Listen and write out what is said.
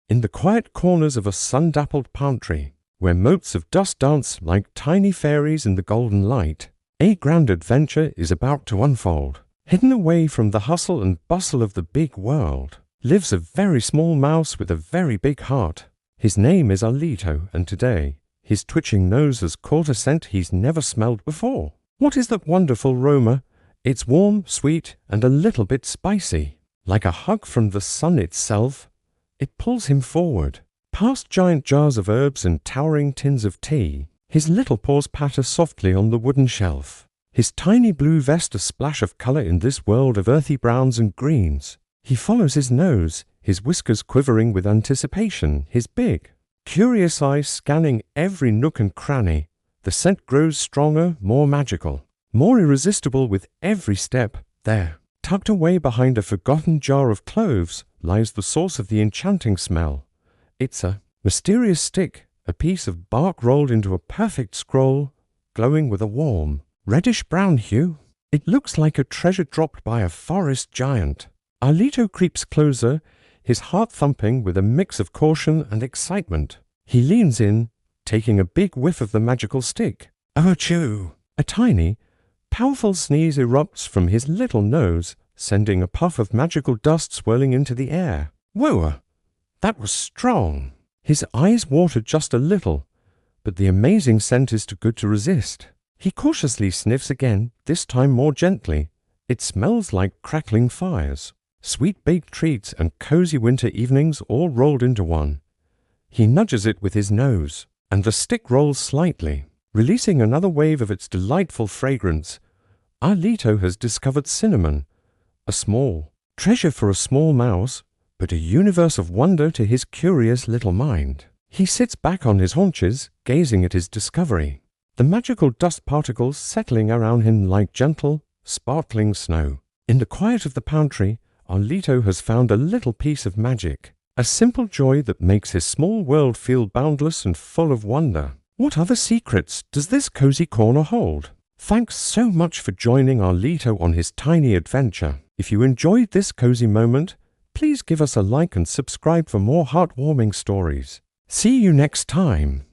In the quiet corners of a sun-dappled pantry, where motes of dust dance like tiny fairies in the golden light, a grand adventure is about to unfold. Hidden away from the hustle and bustle of the big world, lives a very small mouse with a very big heart. His name is Arlito, and today, his twitching nose has caught a scent he's never smelled before. What is that wonderful aroma? It's warm, sweet, and a little bit spicy. Like a hug from the sun itself, it pulls him forward. Past giant jars of herbs and towering tins of tea, his little paws patter softly on the wooden shelf. His tiny blue vest a splash of color in this world of earthy browns and greens. He follows his nose, his whiskers quivering with anticipation, his big, curious eyes scanning every nook and cranny. The scent grows stronger, more magical, more irresistible with every step. There, tucked away behind a forgotten jar of cloves, lies the source of the enchanting smell. It's a mysterious stick, a piece of bark rolled into a perfect scroll, glowing with a warm, reddish-brown hue. It looks like a treasure dropped by a forest giant. Arlito creeps closer, his heart thumping with a mix of caution and excitement. He leans in, taking a big whiff of the magical stick. Achoo! A tiny, powerful sneeze erupts from his little nose, sending a puff of magical dust swirling into the air. Whoa! That was strong. His eyes water just a little, but the amazing scent is too good to resist. He cautiously sniffs again, this time more gently. It smells like crackling fires, sweet baked treats, and cozy winter evenings all rolled into one. He nudges it with his nose, and the stick rolls slightly, releasing another wave of its delightful fragrance. Arlito has discovered cinnamon, a small treasure for a small mouse, but a universe of wonder to his curious little mind. He sits back on his haunches, gazing at his discovery, the magical dust particles settling around him like gentle, sparkling snow. In the quiet of the pantry, Arlito has found a little piece of magic, a simple joy that makes his small world feel boundless and full of wonder. What other secrets does this cozy corner hold? Thanks so much for joining Arlito on his tiny adventure. If you enjoyed this cozy moment, please give us a like and subscribe for more heartwarming stories. See you next time.